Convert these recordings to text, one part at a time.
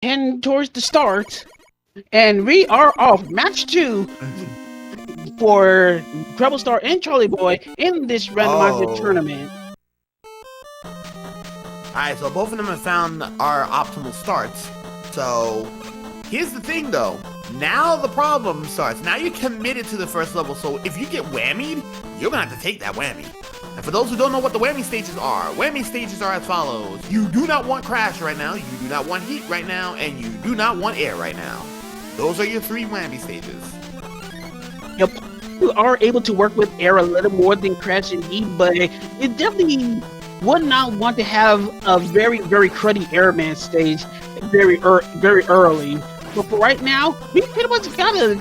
heading towards the start, and we are off match 2 for Creblestar and Charlieboy in this randomizer tournament. Alright, so both of them have found our optimal starts. So, here's the thing though. Now the problem starts. Now you're committed to the first level, so if you get whammied, you're gonna have to take that whammy. And for those who don't know what the whammy stages are as follows. You do not want crash right now, you do not want heat right now, and you do not want air right now. Those are your 3 whammy stages. Yep. You are able to work with air a little more than crash and heat, but you definitely would not want to have a very, very cruddy airman stage very early. But for right now, we pretty much got a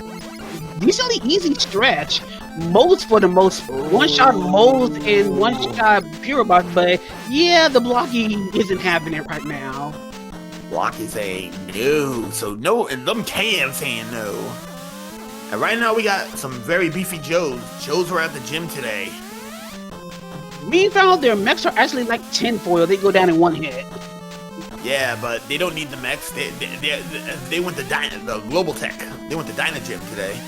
decently easy stretch. Modes for the most, one-shot modes and one-shot pure box, but yeah, the blocking isn't happening right now. Blocky saying no, so no, and them KM saying no. And right now we got some very beefy Joes. Joes were at the gym today. We found their mechs are actually like tinfoil. They go down in 1 hit. Yeah, but they don't need the mechs. They went to the Global Tech. They went to Dyna Gym today.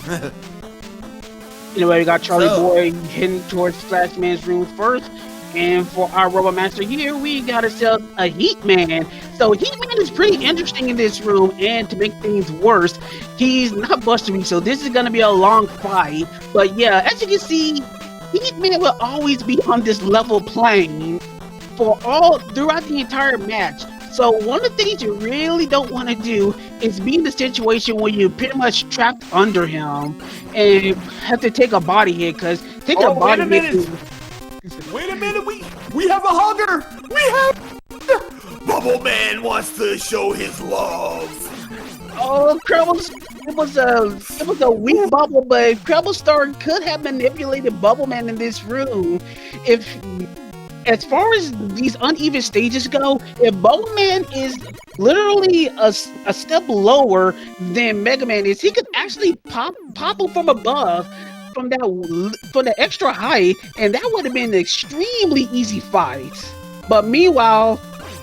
Anyway, we got Charlieboy heading towards Flashman's room first. And for our Robot Master here, we got ourselves a Heatman. So Heatman is pretty interesting in this room, and to make things worse, he's not bustery, so this is gonna be a long fight. But yeah, as you can see, Heatman will always be on this level playing throughout the entire match. So one of the things you really don't want to do is be in the situation where you're pretty much trapped under him and have to take a body hit, because Wait a minute, we have a hugger! Bubble Man wants to show his love. Oh, it was a weak bubble, but Creblestar could have manipulated Bubble Man in this room. As far as these uneven stages go, if Bubble Man is literally a step lower than Mega Man is, he could actually pop him from above, from the extra height, and that would have been an extremely easy fight. But meanwhile,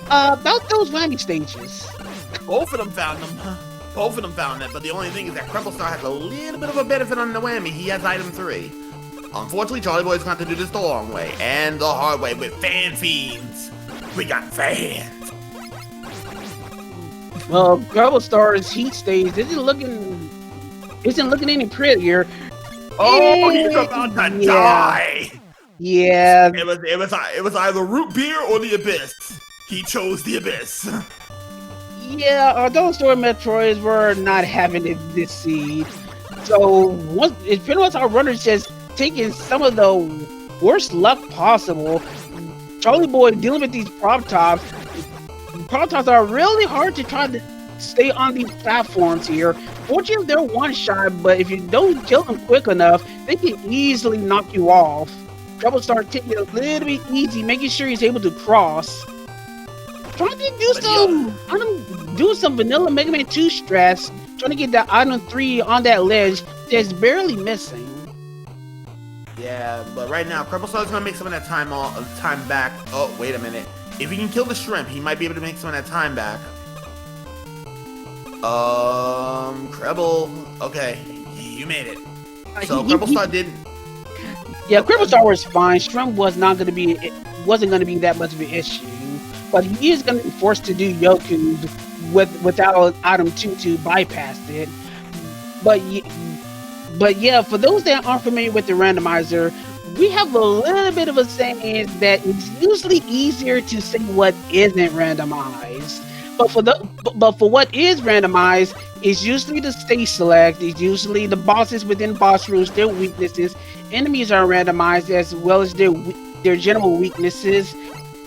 about those whammy stages. Both of them found them, but the only thing is that Creblestar has a little bit of a benefit on the whammy. He has item 3. Unfortunately, Charlieboy's going to have to do this the long way and the hard way with fan fiends. We got fans. Well, Creblestar's heat stage isn't looking any prettier. Oh, he's about to die. Yeah. It was either root beer or the abyss. He chose the abyss. Yeah, those Story Metroids were not having this seed. So it's pretty much our runners just taking some of the worst luck possible. Charlieboy dealing with these prop tops. Prop tops are really hard to try to stay on these platforms here. Fortunately, they're one shot, but if you don't kill them quick enough, they can easily knock you off. Creblestar taking it a little bit easy, making sure he's able to cross. Trying to do some vanilla Mega Man 2 strats, trying to get that item 3 on that ledge that's barely missing. Yeah, but right now, Creblestar's gonna make some of that time back. Oh, wait a minute. If he can kill the shrimp, he might be able to make some of that time back. Creble. Okay, you made it. So Creblestar didn't. Yeah, Creblestar was fine. Shrimp wasn't gonna be that much of an issue. But he is going to be forced to do Yoku's without item 2 to bypass it. But yeah, for those that aren't familiar with the randomizer, we have a little bit of a saying that it's usually easier to say what isn't randomized. But for what is randomized, it's usually the stage select, it's usually the bosses within boss rooms, their weaknesses. Enemies are randomized as well as their general weaknesses.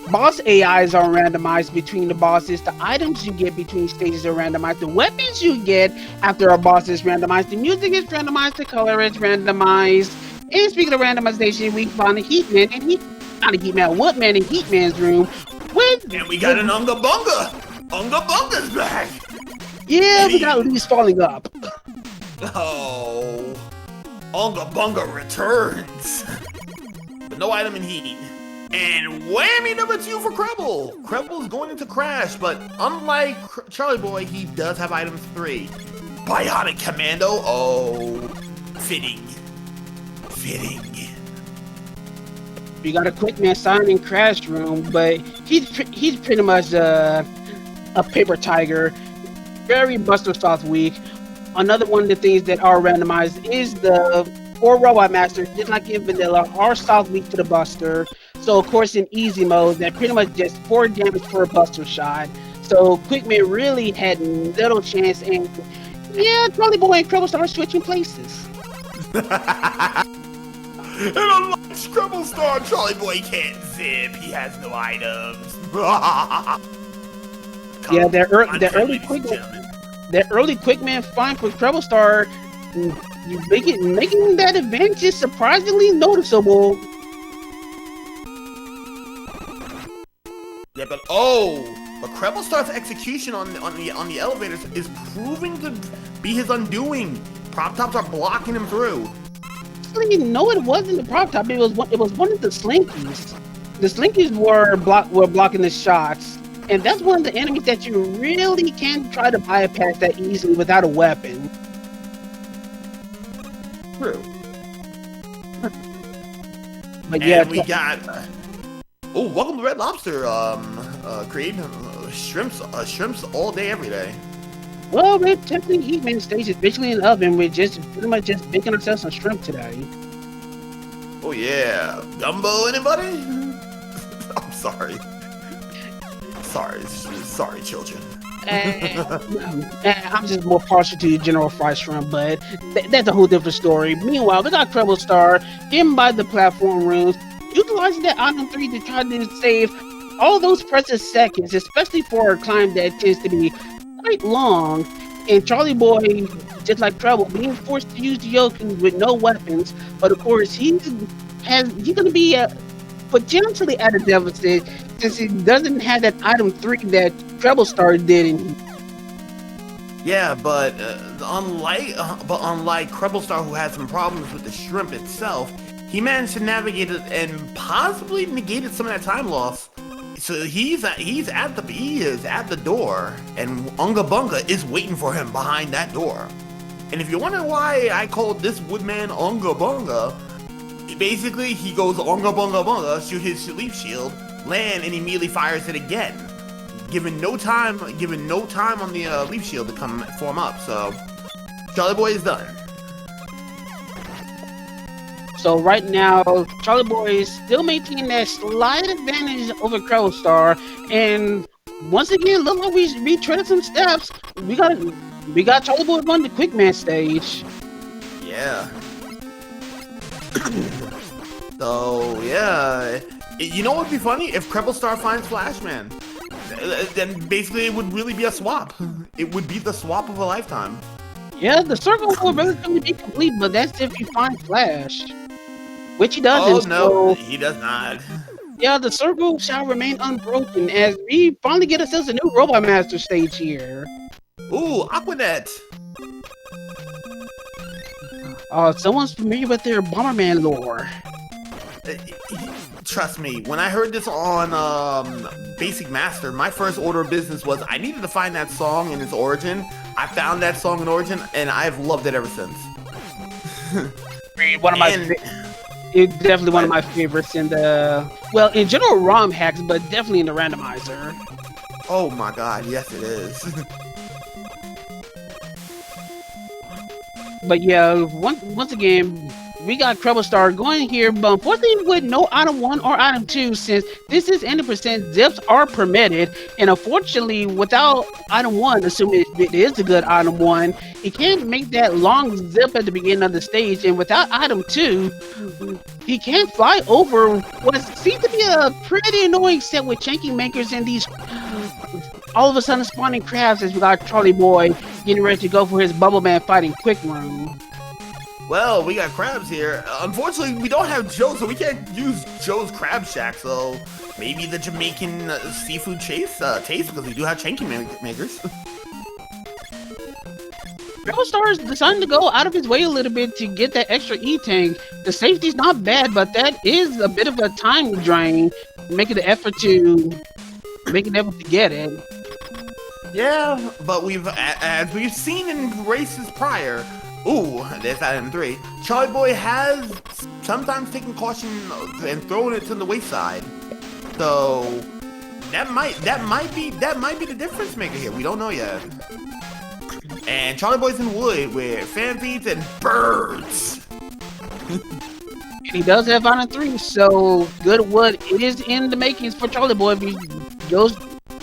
Boss AIs are randomized between the bosses. The items you get between stages are randomized. The weapons you get after a boss is randomized. The music is randomized. The color is randomized. And speaking of randomization, we found a Heatman and Woodman in Heatman's room. And we got an Unga Bunga. Unga Bunga's back. Yeah, we got leaves falling up. Oh, Unga Bunga returns. But no item in heat. And whammy number 2 for Creble. Creble's going into Crash, but unlike Charlieboy, he does have item 3. Bionic Commando. Oh, fitting. We got a quick man sign in Crash Room, but he's pretty much a paper tiger. Very Buster Soft weak. Another one of the things that are randomized is the 4 Robot Masters, just like in Vanilla, are soft weak to the Buster. So of course in easy mode, that pretty much just 4 damage per Buster shot. So Quickman really had little chance, and yeah, Charlieboy and Creblestar are switching places. And unlike Creblestar, Charlieboy can't zip. He has no items. Yeah, the early Quickman find for Creblestar, making that advantage is surprisingly noticeable. Yeah, but Creblestar's execution on the elevators is proving to be his undoing. Prop tops are blocking him through. Actually, no, it wasn't the prop top. It was one of the Slinkies. The Slinkies were blocking the shots, and that's one of the enemies that you really can't try to bypass that easily without a weapon. True. But yeah, and we got. Oh, welcome to Red Lobster. Creed shrimps all day, every day. well, we're technically eating stage is basically in the oven. We're just pretty much just making ourselves some shrimp today. Oh yeah, gumbo, anybody? I'm sorry. Sorry, children. I'm just more partial to general fried shrimp, but that's a whole different story. Meanwhile, we got Creblestar hidden by the platform rooms, utilizing that item 3 to try to save all those precious seconds, especially for a climb that tends to be quite long. And Charlieboy, just like Treble, being forced to use the Yoku with no weapons, but of course he's gonna be potentially at a deficit since he doesn't have that item 3 that Creblestar did. Yeah, but unlike Creblestar, who had some problems with the shrimp itself, he managed to navigate it and possibly negated some of that time loss. So he is at the door, and Unga Bunga is waiting for him behind that door. And if you're wondering why I called this woodman Unga Bunga, basically he goes Unga Bunga Bunga, shoot his leaf shield, land, and immediately fires it again, given no time on the leaf shield to form up. So Charlieboy is done. So right now, Charlieboy is still maintaining that slight advantage over Creblestar, and once again, look like we retreaded some steps. We got Charlieboy on the quick man stage. Yeah. So yeah, you know what would be funny if Creblestar finds Flashman? Then basically it would really be a swap. It would be the swap of a lifetime. Yeah, the circle will relatively be complete, but that's if you find Flash. Which he doesn't. Oh no, so, he does not. Yeah, the circle shall remain unbroken as we finally get ourselves a new Robot Master stage here. Ooh, Aquanet. Someone's familiar with their Bomberman lore. Trust me, when I heard this on Basic Master, my first order of business was I needed to find that song and its origin. I found that song and origin, and I've loved it ever since. It's definitely one of my favorites in in general ROM hacks, but definitely in the randomizer. Oh my god, yes it is. But yeah, once again, we got Creblestar going here, but unfortunately with no item 1 or item 2, since this is 80%, zips are permitted, and unfortunately without item 1, assuming it is a good item 1, he can't make that long zip at the beginning of the stage, and without item 2, he can't fly over what seems to be a pretty annoying set with Chanking Makers and these all of a sudden spawning crabs as we got Charlieboy getting ready to go for his Bubble Man fighting quick room. Well, we got crabs here. Unfortunately, we don't have Joe, so we can't use Joe's Crab Shack, so maybe the Jamaican seafood taste, because we do have Chanking Makers. Creblestar is deciding to go out of his way a little bit to get that extra E-tank. The safety's not bad, but that is a bit of a time drain. Making the effort to get it. Yeah, but as we've seen in races prior, ooh, there's item 3. Charlieboy has sometimes taken caution and thrown it to the wayside. So that might be the difference maker here. We don't know yet. And Charlieboy's in wood with fan feeds and birds. He does have item 3, so good wood is in the makings for Charlieboy if he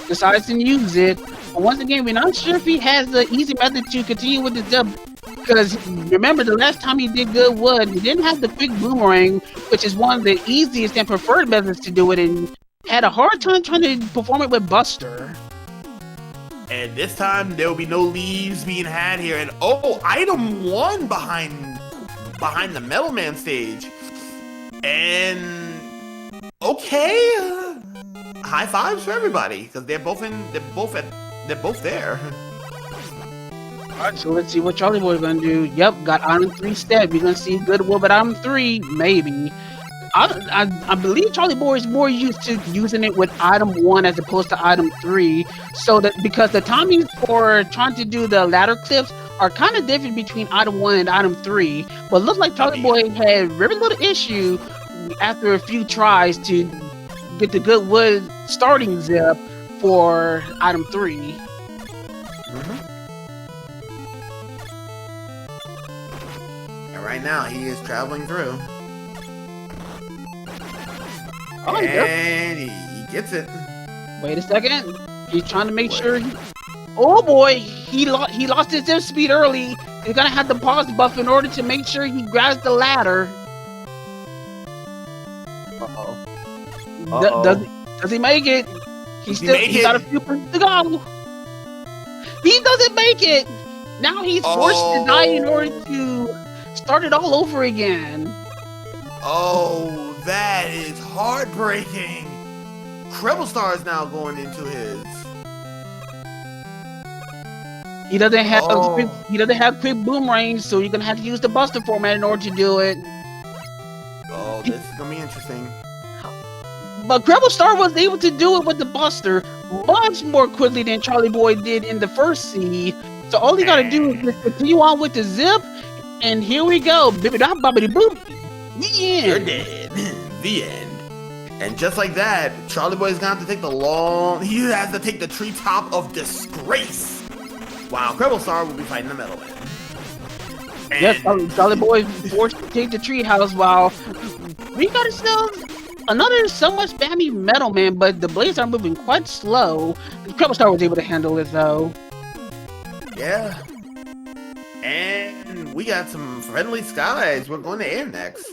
decides to use it. But once again, we're not sure if he has the easy method to continue with the dub. Because remember, the last time he did good wood, he didn't have the quick boomerang, which is one of the easiest and preferred methods to do it, and had a hard time trying to perform it with Buster. And this time, there will be no leaves being had here. And oh, item 1 behind the Metal Man stage. And okay, high fives for everybody because they're both there. Alright, so let's see what Charlieboy is gonna do. Yep, got item 3 step. You're gonna see good wood, but item 3, maybe. I believe Charlieboy is more used to using it with item 1 as opposed to item 3. So that because the timings for trying to do the ladder clips are kind of different between item 1 and item 3. But it looks like Charlieboy had very little issue after a few tries to get the good wood starting zip for item 3. Mm-hmm. And right now he is traveling through. Oh, and he gets it. Wait a second. He's trying to make sure. Oh boy, he lost his zip speed early. He's gonna have to pause buff in order to make sure he grabs the ladder. Does he make it? He's got a few points to go. He doesn't make it. Now he's forced to die in order to start it all over again. Oh, that is heartbreaking. Creblestar is now going into his. He doesn't have quick boomerangs, so you're gonna have to use the Buster format in order to do it. Oh, this is gonna be interesting. But Creblestar was able to do it with the Buster much more quickly than Charlieboy did in the first seed. So all he gotta do is just continue on with the zip, and here we go. Bibbidi boop. The end. You're dead. The end. And just like that, Charlieboy is gonna have to take he has to take the treetop of disgrace. While Creblestar will be fighting the Metal Man. Yes, Charlieboy forced to take the treehouse while we got ourselves another somewhat spammy Metal Man, but the blades are moving quite slow. Creblestar was able to handle it though. Yeah. And we got some friendly skies. We're going to air next.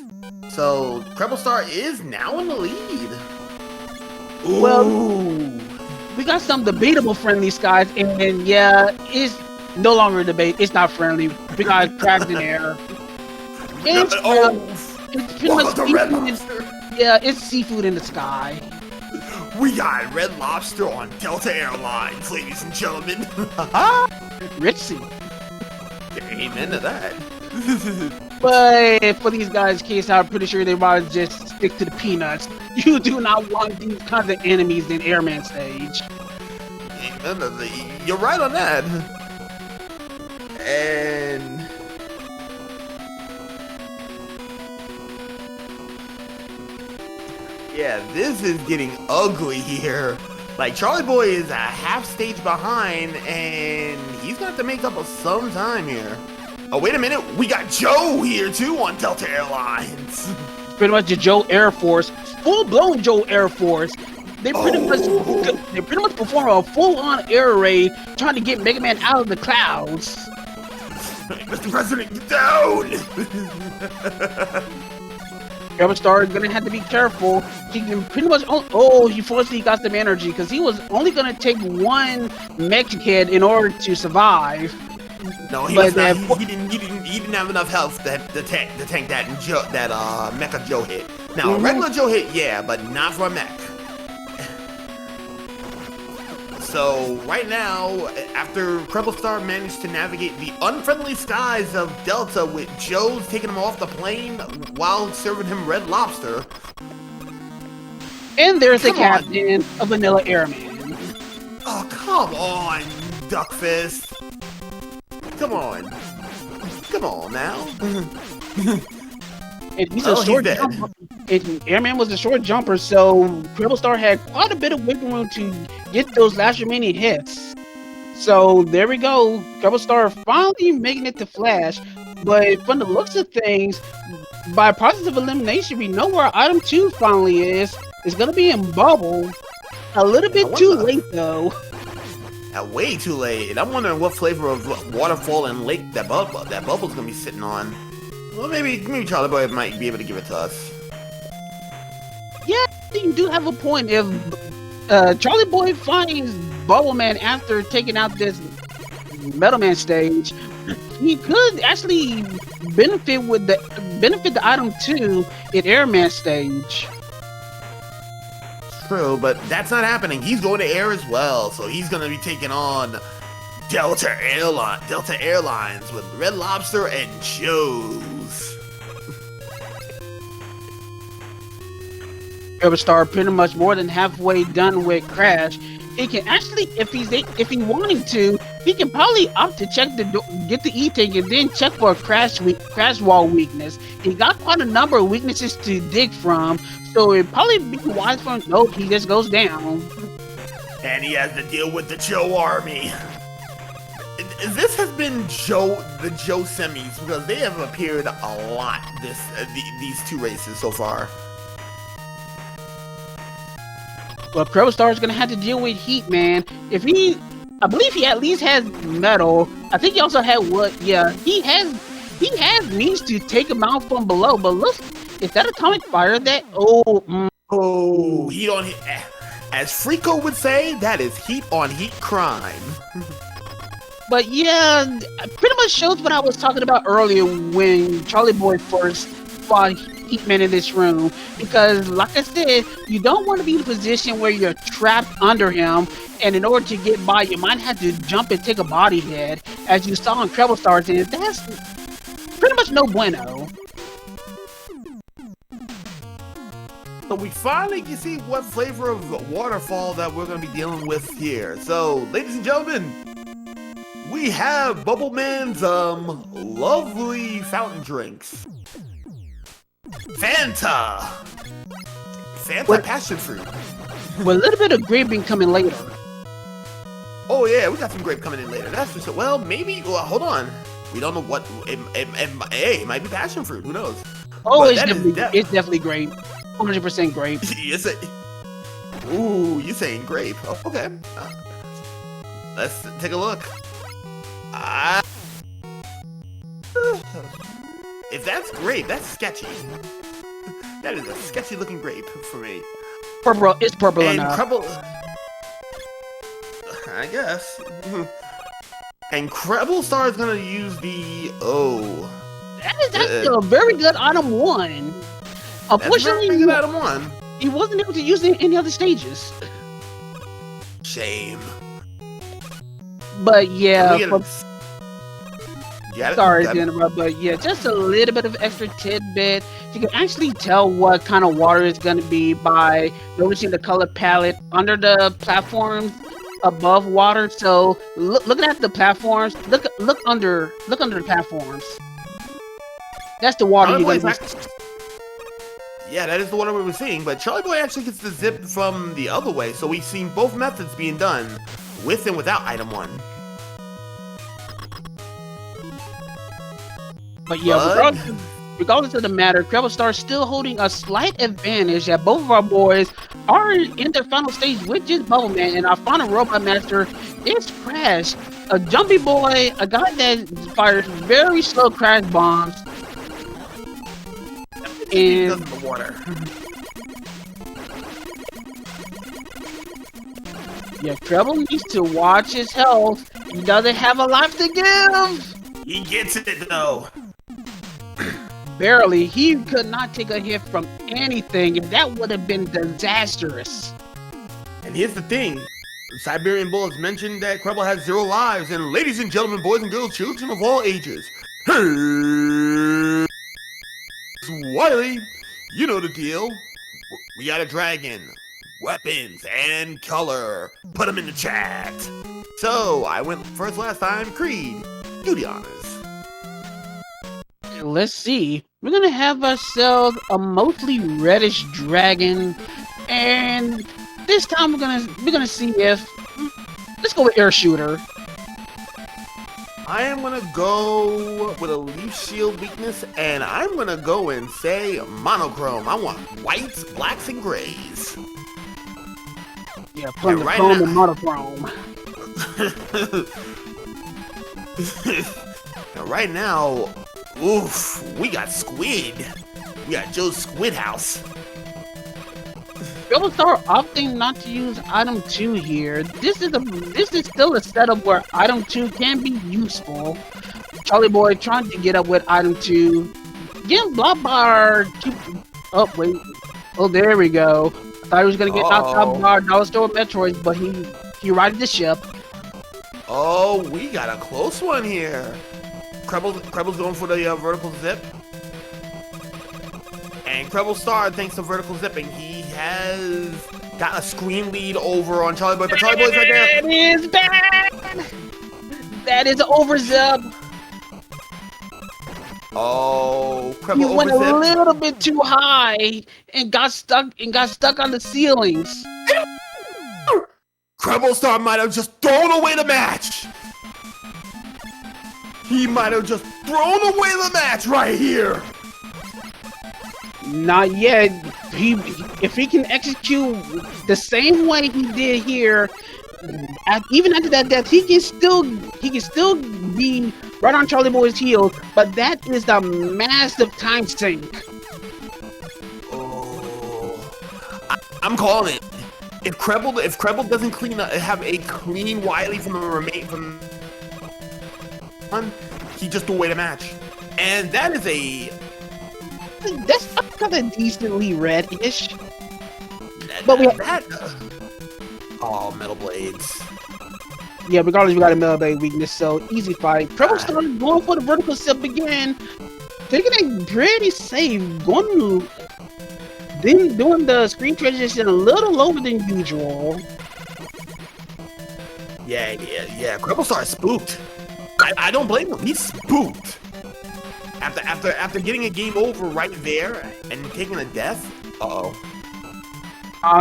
So Creblestar is now in the lead. Ooh. Well, we got some debatable friendly skies, and yeah, it's no longer a debate. It's not friendly. We got cracked in air. It's pretty much seafood. Yeah, it's seafood in the sky. We got Red Lobster on Delta Airlines, ladies and gentlemen. Rich sea. Amen to that. But for these guys' case, I'm pretty sure they might just stick to the peanuts. You do not want these kinds of enemies in Airman stage. You're right on that. And yeah, this is getting ugly here. Like, Charlieboy is a half stage behind, and he's gonna have to make up some time here. Oh, wait a minute. We got Joe here, too, on Delta Airlines. Pretty much the Joe Air Force. Full-blown Joe Air Force. They pretty much perform a full-on air raid trying to get Mega Man out of the clouds. Mr. President, get down! Creblestar is gonna have to be careful. He can pretty much. He fortunately got some energy because he was only gonna take one mech kid in order to survive. No, he didn't have enough health to tank that Mecha Joe hit. Now, a regular Joe hit, yeah, but not for a mech. So right now, after Creblestar managed to navigate the unfriendly skies of Delta with Joe's taking him off the plane while serving him Red Lobster. And there's the captain of Vanilla Airman. Oh, come on, Duckfist. Come on. Come on now. And he's a short jumper. And Airman was a short jumper, so Creblestar had quite a bit of wiggle room to get those last remaining hits. So there we go. Creblestar finally making it to Flash. But from the looks of things, by process of elimination, we know where item 2 finally is. It's gonna be in Bubble. A little bit too late though. Way too late. I'm wondering what flavor of waterfall and lake that bubble's gonna be sitting on. Well, maybe Charlieboy might be able to give it to us. Yeah, you do have a point. If Charlieboy finds Bubble Man after taking out this Metal Man stage, he could actually benefit the item 2 in Airman stage. True, but that's not happening. He's going to air as well, so he's going to be taking on Delta Airlines with Red Lobster and Joe's. Creblestar pretty much more than halfway done with Crash. He can actually, if he wanting to, he can probably opt to check get the E-Tank and then check for a crash wall weakness. He got quite a number of weaknesses to dig from, so it'd probably be wise for him. Nope, he just goes down. And he has to deal with the Joe army. This has been the Joe semis, because they have appeared a lot these two races so far. Well, Creblestar is gonna have to deal with Heat Man. I believe he at least has metal. I think he also had wood. Yeah, he has means to take him out from below. But look, is that atomic fire? That heat on heat. As Frico would say, that is heat on heat crime. But yeah, pretty much shows what I was talking about earlier when Charlieboy first fought Heatman in this room, because like I said, you don't want to be in a position where you're trapped under him, and in order to get by you might have to jump and take a body hit, as you saw in Creblestar's end. That's pretty much no bueno. So we finally can see what flavor of waterfall that we're going to be dealing with here. So, ladies and gentlemen, we have Bubble Man's lovely fountain drinks. Fanta passion fruit. With a little bit of grape being coming later. Oh yeah, we got some grape coming in later. That's just well, maybe. Well, hold on, we don't know what. It might be passion fruit. Who knows? Oh, it's definitely grape. 100% grape. Ooh, you saying grape? Oh, okay. Let's take a look. If that's grape, that's sketchy. That is a sketchy looking grape for me. Purple, it's purple and enough. I guess. And Creblestar is gonna use the That's a very good item 1. Unfortunately, very good item 1. He wasn't able to use it in any other stages. Shame. But yeah. Sorry to interrupt, but yeah, just a little bit of extra tidbit. You can actually tell what kind of water it's going to be by noticing the color palette under the platforms above water. So looking at the platforms, look under the platforms. That's the water you're going to see. Yeah, that is the water we were seeing, but Charlieboy actually gets the zip from the other way, so we've seen both methods being done, with and without item 1. But yeah, regardless of the matter, Creblestar is still holding a slight advantage, that both of our boys are in their final stage, which is Bubble Man, and our final Robot Master is Crash, a jumpy boy, a guy that fires very slow crash bombs. And the water. Yeah, Treble needs to watch his health. He doesn't have a life to give. He gets it though. Barely. He could not take a hit from anything, and that would have been disastrous. And here's the thing. Siberian Bull has mentioned that Creble has 0 lives, and ladies and gentlemen, boys and girls, children of all ages, here's Wiley. You know the deal. We got a dragon, weapons, and color. Put them in the chat. So, I went first last time. Creed, do the honors. Let's see. We're gonna have ourselves a mostly reddish dragon, and this time we're gonna see if let's go with air shooter. I am gonna go with a leaf shield weakness, and I'm gonna go and say monochrome. I want whites, blacks, and grays. Yeah, putting the right chrome now- and monochrome. Now, right now, oof, we got squid. We got Joe's Squid House. Creblestar opting not to use item 2 here. This is still a setup where item 2 can be useful. Charlieboy trying to get up with item 2. Getting blocked by our oh wait. Oh, there we go. I thought he was gonna get knocked out by our Dollar Store Metroids, but he righted the ship. Oh, we got a close one here. Crebble's going for the vertical zip. And Creblestar, thanks to vertical zipping, he has got a screen lead over on Charlieboy, but Charlieboy's right there. That is bad! That is overzip. Oh, He Creble went a overzipped. little bit too high and got stuck on the ceilings. Creblestar might have just thrown away the match. He might have just thrown away the match right here. Not yet. If he can execute the same way he did here, even after that death, he can still be right on Charlieboy's heels. But that is the massive time sink. Oh, I'm calling it. If Creble doesn't have a clean Wily from he just threw away the match, and that is That's kind of decently red-ish. But we oh, Metal Blades. Yeah, regardless, we got a melee blade weakness, so easy fight. Creblestar going for the vertical zip again, taking it pretty safe. Doing the screen transition a little lower than usual. Yeah. Creblestar is spooked. I don't blame him. He's spooked. After getting a game over right there and taking a death.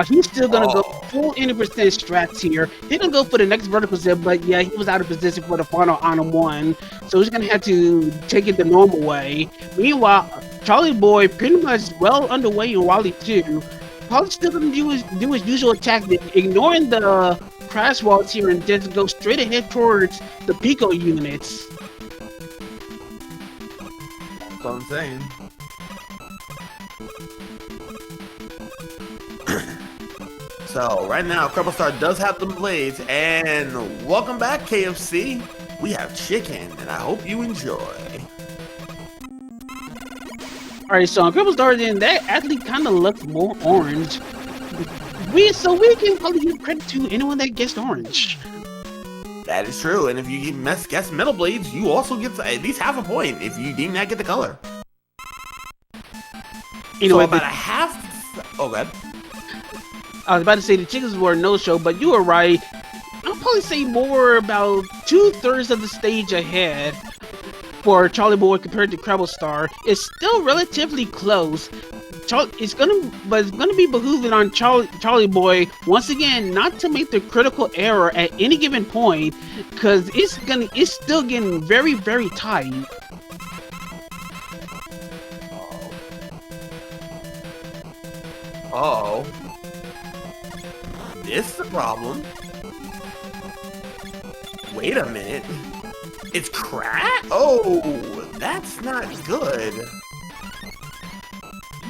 He's still gonna go full 80% strats here. He's gonna go for the next vertical zip, but yeah, he was out of position for the final item 1, so he's gonna have to take it the normal way. Meanwhile, Charlieboy pretty much well underway in Wally 2. Probably still gonna do his usual tactic, ignoring the crash walls here and just go straight ahead towards the Pico units. That's what I'm saying. So right now, Creblestar does have the blades, and welcome back, KFC. We have chicken, and I hope you enjoy. Alright, so on Creblestar then, that athlete kind of looks more orange. We can probably give credit to anyone that guessed orange. That is true, and if you guess Metal Blades, you also get at least half a point if you did not get the color. Anyway, so about a half. Oh, God. I was about to say the chickens were a no-show, but you were right. I'll probably say more about 2/3 of the stage ahead for Charlieboy compared to Creblestar. It's still relatively close. It's gonna be behooving on Charlieboy once again not to make the critical error at any given point, because it's still getting very, very tight. Uh-oh. This is the problem. Wait a minute. It's crack? Oh, that's not good.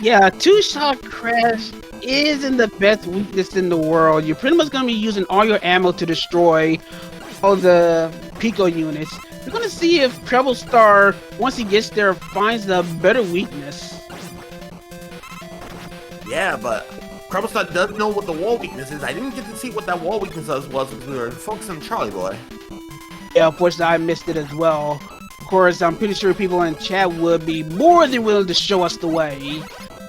Yeah, two-shot crash isn't the best weakness in the world. You're pretty much gonna be using all your ammo to destroy all the Pico units. We're gonna see if Creblestar, once he gets there, finds a better weakness. Yeah, but Creblestar doesn't know what the wall weakness is. I didn't get to see what that wall weakness was because we were focusing on Charlieboy. Yeah, unfortunately, I missed it as well. Of course, I'm pretty sure people in chat would be more than willing to show us the way.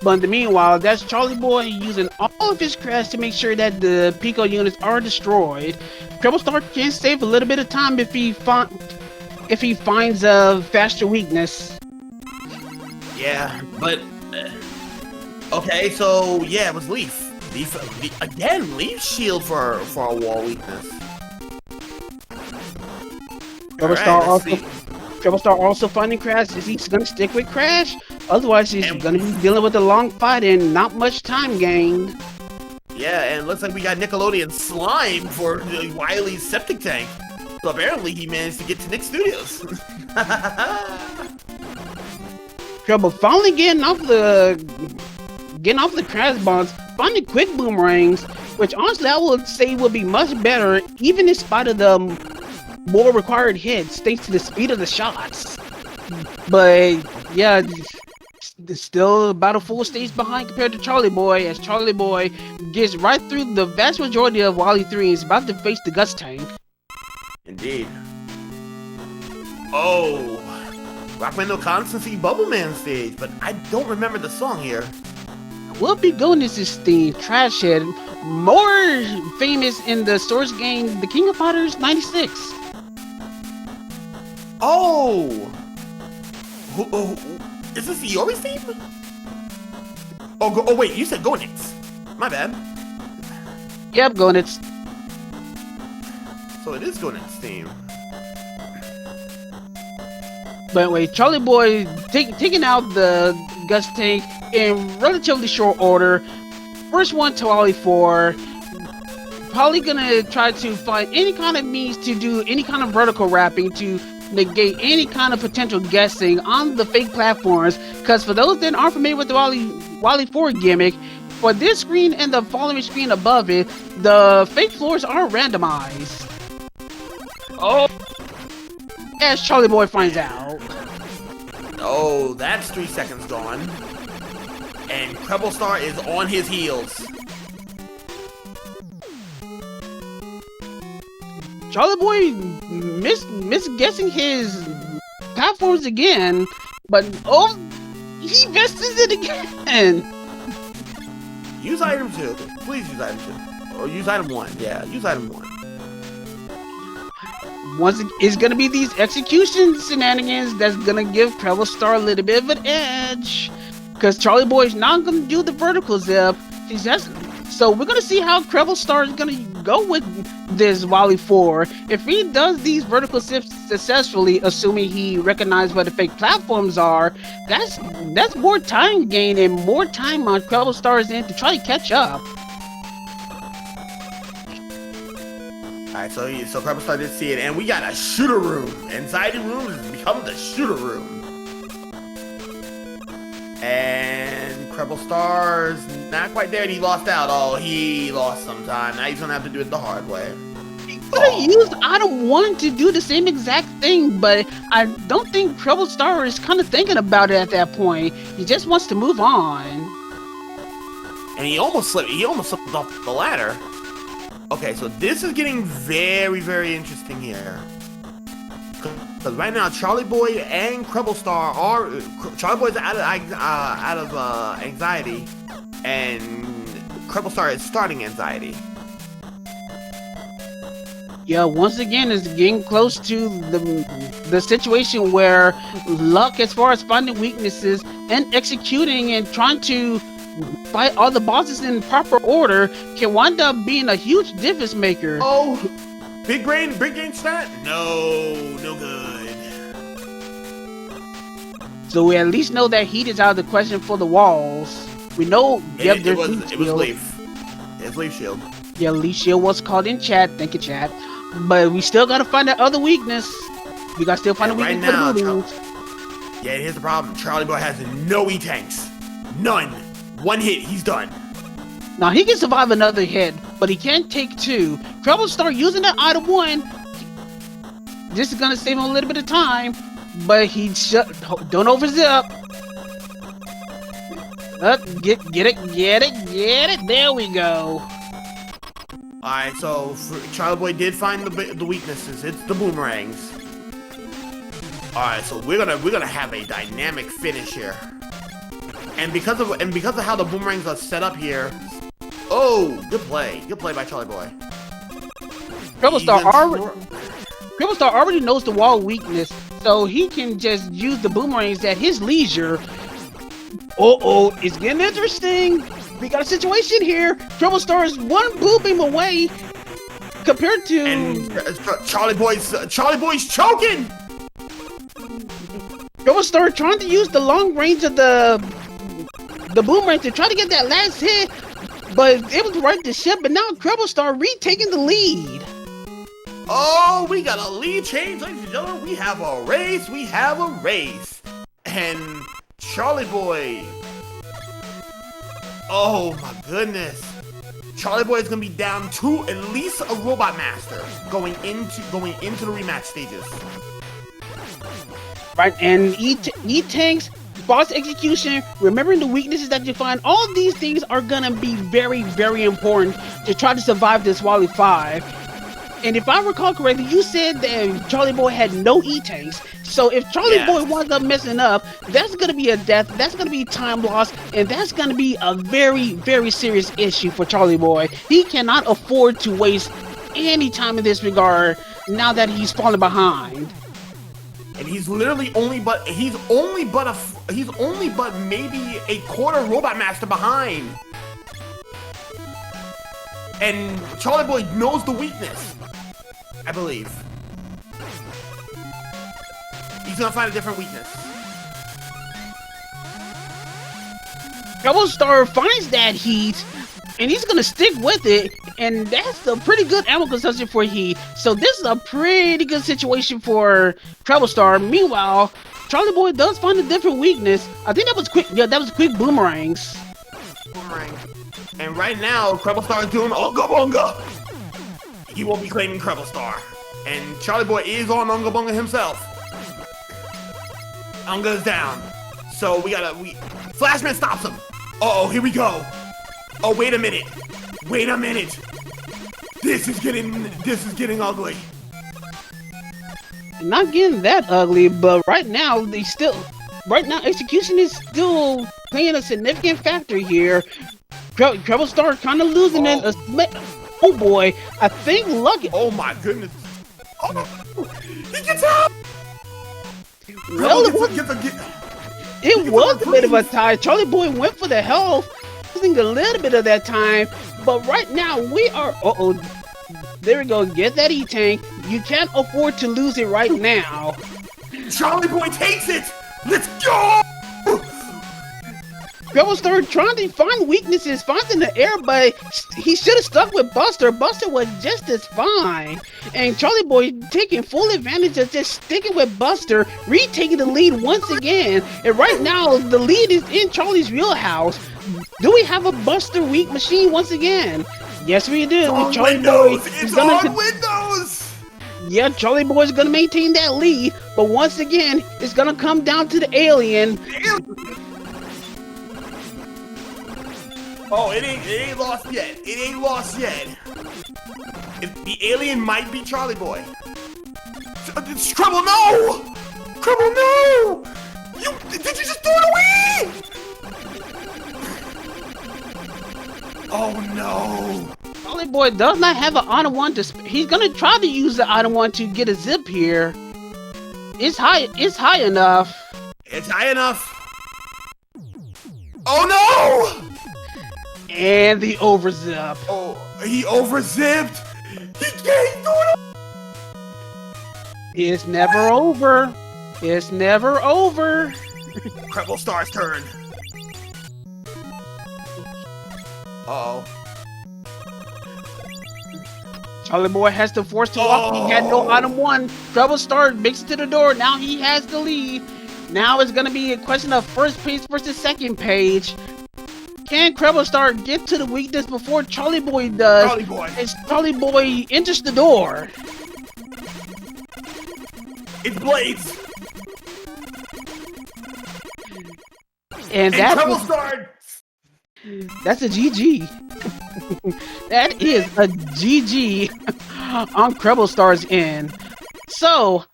But in the meanwhile, that's Charlieboy using all of his crash to make sure that the Pico units are destroyed. Creblestar can save a little bit of time if he finds a faster weakness. Yeah, but okay, so yeah, it was Leaf. Leaf shield for a wall weakness. Creblestar also finding Crash. Is he gonna stick with Crash? Otherwise, he's gonna be dealing with a long fight and not much time gained. Yeah, and it looks like we got Nickelodeon Slime for Wily's septic tank. So apparently he managed to get to Nick Studios. Treble finally getting off the Crash bombs, finding quick boomerangs, which honestly I would say would be much better, even in spite of the more required hits, thanks to the speed of the shots. But yeah, still about a full stage behind compared to Charlieboy, as Charlieboy gets right through the vast majority of Wily 3 and is about to face the Gus tank. Indeed. Oh, Rockman Constancy Bubble Man stage, but I don't remember the song here. We'll be going to this theme, Trash Head, more famous in the source game, The King of Fighters 96. Oh! Is this Iori's theme? Oh, wait, you said Gonix. My bad. Yep, Gonix. So it is Gonix theme. But wait, Charlieboy taking out the Gus tank in relatively short order. First one to Wally 4. Probably gonna try to find any kind of means to do any kind of vertical wrapping to negate any kind of potential guessing on the fake platforms. Because for those that aren't familiar with the Wally 4 gimmick, for this screen and the following screen above it, the fake floors are randomized. Oh, as Charlieboy finds out. Oh, that's 3 seconds gone. And Creblestar is on his heels. Charlieboy misguessing his platforms again, but oh, he misses it again. Use item 2. Please use item 2. Or use item 1. Yeah, use item 1. Once it's gonna be these execution shenanigans that's gonna give Creblestar a little bit of an edge, because Charlieboy's not gonna do the vertical zip. So we're gonna see how Creblestar is gonna go with this Wally 4. If he does these vertical zips successfully, assuming he recognizes what the fake platforms are, that's more time gain and more time on Creblestar's end to try to catch up. Alright, so Creblestar did see it, and we got a shooter room. Anxiety room has become the shooter room. And Creblestar's not quite there, and he lost out. Oh, he lost some time. Now he's gonna have to do it the hard way. He could have used item 1 to do the same exact thing, but I don't think Creblestar is kind of thinking about it at that point. He just wants to move on. And he almost slipped off the ladder. Okay, so this is getting very, very interesting here. Because right now, Charlieboy and Creblestar are... Charlieboy's out of anxiety, and Creblestar is starting anxiety. Yeah, once again, it's getting close to the situation where luck as far as finding weaknesses and executing and trying to fight all the bosses in proper order can wind up being a huge difference maker. Oh, big brain stat? No good. So we at least know that heat is out of the question for the walls. We know, it was Leaf. It's Leaf Shield. Yeah, Leaf Shield was called in chat. Thank you, chat. But we still gotta find that other weakness. We gotta still find a weakness right now, for the buildings. Yeah, here's the problem. Charlieboy has no E-tanks. None. One hit, he's done. Now he can survive another hit, but he can't take 2. Creblestar using that item 1. This is gonna save him a little bit of time, but don't overzip. Get it. There we go. Alright, so Charlieboy did find the weaknesses. It's the boomerangs. Alright, so we're gonna have a dynamic finish here. And because of how the boomerangs are set up here. Oh, good play. Good play by Charlieboy. Creblestar already knows the wall weakness, so he can just use the boomerangs at his leisure. Uh-oh, it's getting interesting. We got a situation here. Creblestar is one blue beam away compared to... And Charlieboy's choking! Creblestar trying to use the long range of the boomerang to try to get that last hit, but able to right the ship, but now Creblestar retaking the lead. Oh, we got a lead change, ladies and gentlemen. We have a race. And Charlieboy. Oh my goodness. Charlieboy is gonna be down to at least a robot master going into the rematch stages. Right, and E-Tanks, boss execution, remembering the weaknesses that you find, all these things are gonna be very, very important to try to survive this Wally 5. And if I recall correctly, you said that Charlieboy had no E-Tanks. So if Charlieboy winds up messing up, that's gonna be a death, that's gonna be time loss, and that's gonna be a very, very serious issue for Charlieboy. He cannot afford to waste any time in this regard now that he's falling behind. And he's literally only but maybe a quarter robot master behind. And Charlieboy knows the weakness, I believe. He's gonna find a different weakness. Creblestar finds that heat, and he's gonna stick with it, and that's a pretty good ammo consumption for heat. So this is a pretty good situation for Creblestar. Meanwhile, Charlieboy does find a different weakness. I think that was quick. Yeah, that was quick boomerangs. Boomerang. And right now, Creblestar is doing Unga Bunga. He won't be claiming Creblestar. And Charlieboy is on Unga Bunga himself. Unga is down. So Flashman stops him. Uh-oh, here we go. Oh, wait a minute. This is getting ugly. Not getting that ugly, but right now execution is still playing a significant factor here. Creblestar kind of losing it. Oh boy, I think Lucky. Oh my goodness. Oh, he gets out. Well, it was a bit of a tie. Charlieboy went for the health, losing a little bit of that time. But right now we are. There we go. Get that E-Tank. You can't afford to lose it right now. Charlieboy takes it. Let's go. Creblestar trying to find weaknesses, finds in the air, but he should have stuck with Buster. Buster was just as fine. And Charlieboy taking full advantage of just sticking with Buster, retaking the lead once again. And right now, the lead is in Charlie's wheelhouse. Do we have a Buster weak machine once again? Yes, we do. It's on Windows! Yeah, Charlieboy is going to maintain that lead, but once again, it's going to come down to the alien. Oh, it ain't lost yet. If the alien might be Charlieboy. Creble, no! Creble, no! Did you just throw it away? Oh no! Charlieboy does not have an item one to. He's gonna try to use the item one to get a zip here. It's high enough. It's high enough. Oh no! And the overzip. Oh, he overzipped. He can't do it. It's never over. It's never over. Creblestar's turn. Uh-oh. Charlieboy has to force to walk. He had no item one. Creblestar makes it to the door. Now he has the lead. Now it's going to be a question of first page versus second page. Can Creblestar get to the weakness before Charlieboy does? As Charlieboy enters the door. It's Blades. And that's Creblestar That's a GG. That is a GG on Creblestar's end. So,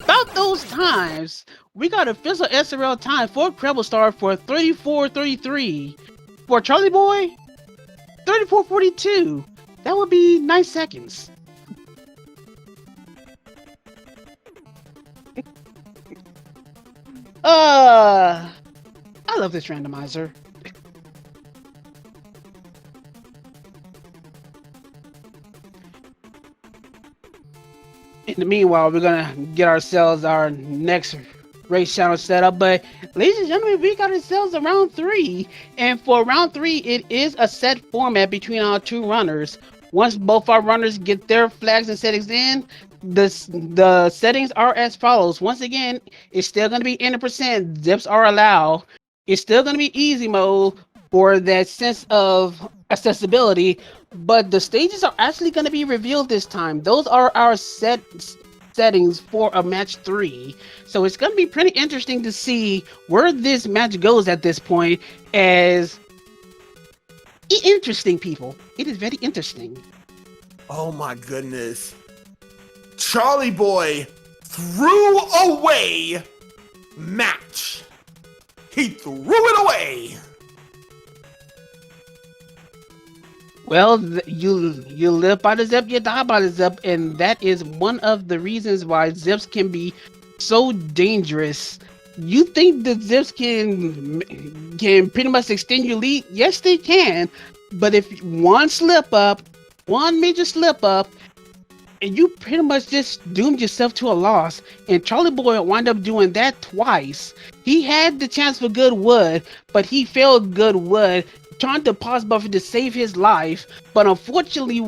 about those times, we got official SRL time for Creblestar for 34:33. For Charlieboy, 34:42. That would be 9 seconds. I love this randomizer. In the meanwhile, we're gonna get ourselves our next race channel set up. But ladies and gentlemen, we got ourselves a round 3, and for round 3, it is a set format between our two runners. Once both our runners get their flags and settings in, the settings are as follows. Once again, it's still gonna be 80%. Zips are allowed. It's still gonna be easy mode for that sense of accessibility. But the stages are actually going to be revealed this time. Those are our settings for a match 3. So it's going to be pretty interesting to see where this match goes at this point. As interesting, people. It is very interesting. Oh my goodness. Charlieboy threw away match. He threw it away. Well, you live by the zip, you die by the zip, and that is one of the reasons why zips can be so dangerous. You think the zips can pretty much extend your lead? Yes, they can. But if one major slip up, and you pretty much just doomed yourself to a loss. And Charlieboy wound up doing that twice. He had the chance for Goodwood, but he failed Goodwood, trying to pause buffer to save his life, but unfortunately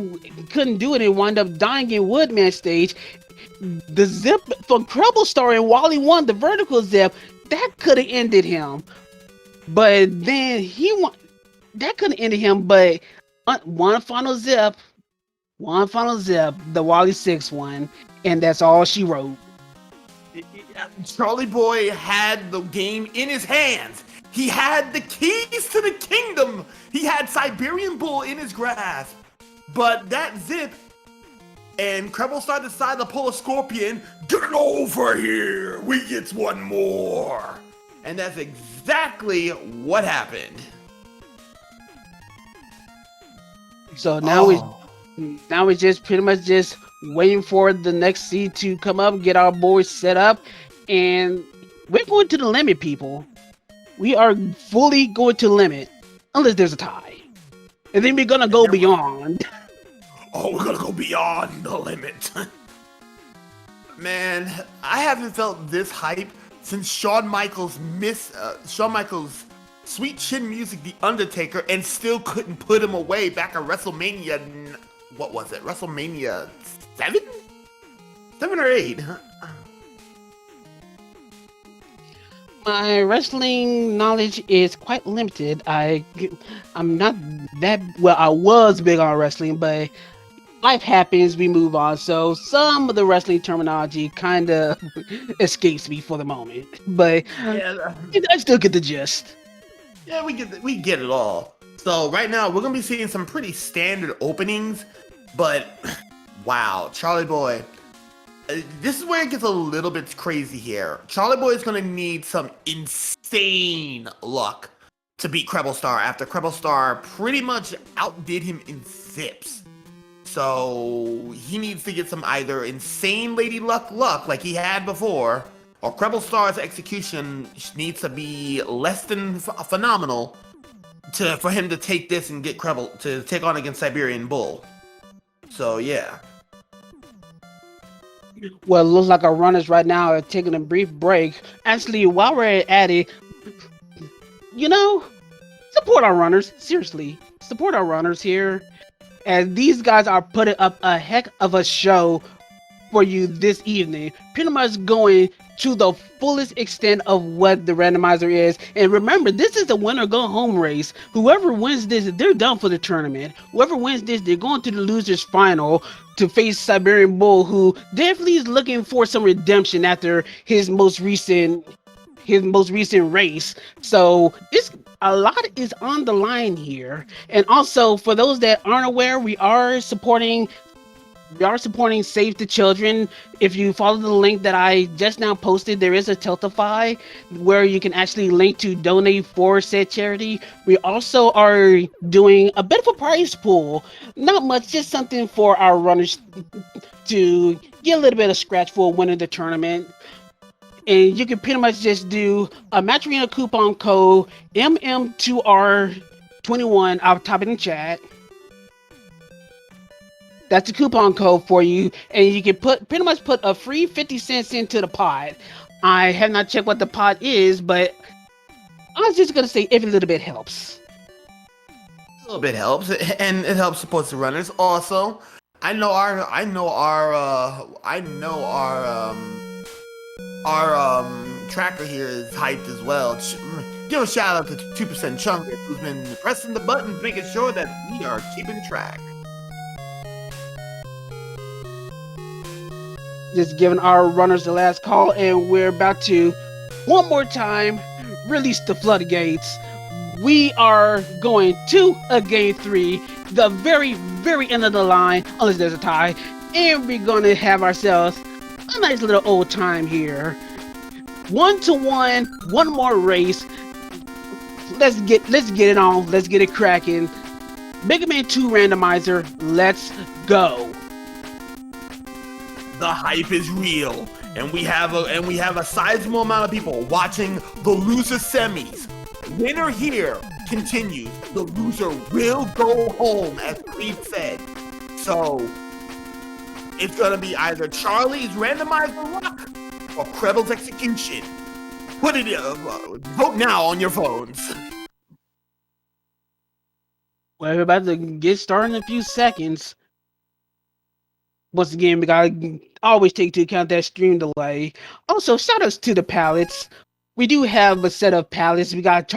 couldn't do it and wound up dying in Woodman stage. The zip from Creblestar and Wally won the vertical zip. That could have ended him. But then that could have ended him, but one final zip, the Wally 6 one, and that's all she wrote. Charlieboy had the game in his hands. He had the keys to the kingdom. He had Siberian Bull in his grasp. But that zip, and Creblestar decided to pull a Scorpion. Get over here. We get one more. And that's exactly what happened. So now we just pretty much just waiting for the next seed to come up, get our boys set up, and we're going to the limit, people. We are fully going to limit, unless there's a tie. And then we're gonna go beyond. Oh, we're gonna go beyond the limit. Man, I haven't felt this hype since Shawn Michaels' Sweet Chin Music, The Undertaker, and still couldn't put him away back at WrestleMania. What was it? WrestleMania 7? 7 or 8? My wrestling knowledge is quite limited. I'm not that well. I was big on wrestling, but life happens. We move on. So some of the wrestling terminology kind of escapes me for the moment. But yeah, I still get the gist. Yeah, we get it all. So right now we're gonna be seeing some pretty standard openings, but wow, Charlieboy. This is where it gets a little bit crazy here. Charlieboy is going to need some insane luck to beat Creblestar after Creblestar pretty much outdid him in zips. So he needs to get some either insane lady luck like he had before, or Creblestar's execution needs to be less than phenomenal for him to take this and get to take on against Siberian Bull. So yeah. Well, it looks like our runners right now are taking a brief break. Actually, while we're at it, support our runners. Seriously, support our runners here. And these guys are putting up a heck of a show for you this evening. Pretty much going to the fullest extent of what the randomizer is. And remember, this is a winner go home race. Whoever wins this, they're done for the tournament. Whoever wins this, they're going to the losers final to face Siberian Bull, who definitely is looking for some redemption after his most recent his most recent race. So it's a lot is on the line here. And also for those that aren't aware, we are supporting Save the Children. If you follow the link that I just now posted, there is a Tiltify where you can actually link to donate for said charity. We also are doing a bit of a prize pool. Not much, just something for our runners to get a little bit of scratch for winning the tournament. And you can pretty much just do a Match Arena coupon code MM2R21. I'll type it in chat. That's the coupon code for you, and you can pretty much put a free 50 cents into the pot. I have not checked what the pot is, but I was just gonna say every little bit helps. A little bit helps, and it helps support the runners. Also, I know our tracker here is hyped as well. Give a shout out to 2% Chunkers, who's been pressing the buttons, making sure that we are keeping track. Just giving our runners the last call, and we're about to one more time release the floodgates. We are going to a game 3, the very end of the line, unless there's a tie, and we're gonna have ourselves a nice little old time here. 1-to-1, one more race. Let's get it on. Let's get it cracking. Mega Man 2 randomizer. Let's go. The hype is real, and we have a sizable amount of people watching the loser semis. Winner here continues. The loser will go home, as Creed said. So it's gonna be either Charlie's randomizer luck or Krebel's execution. Vote now on your phones. Well, we're about to get started in a few seconds. Once again, we gotta always take into account that stream delay. Also, shout outs to the pallets. We do have a set of pallets. We got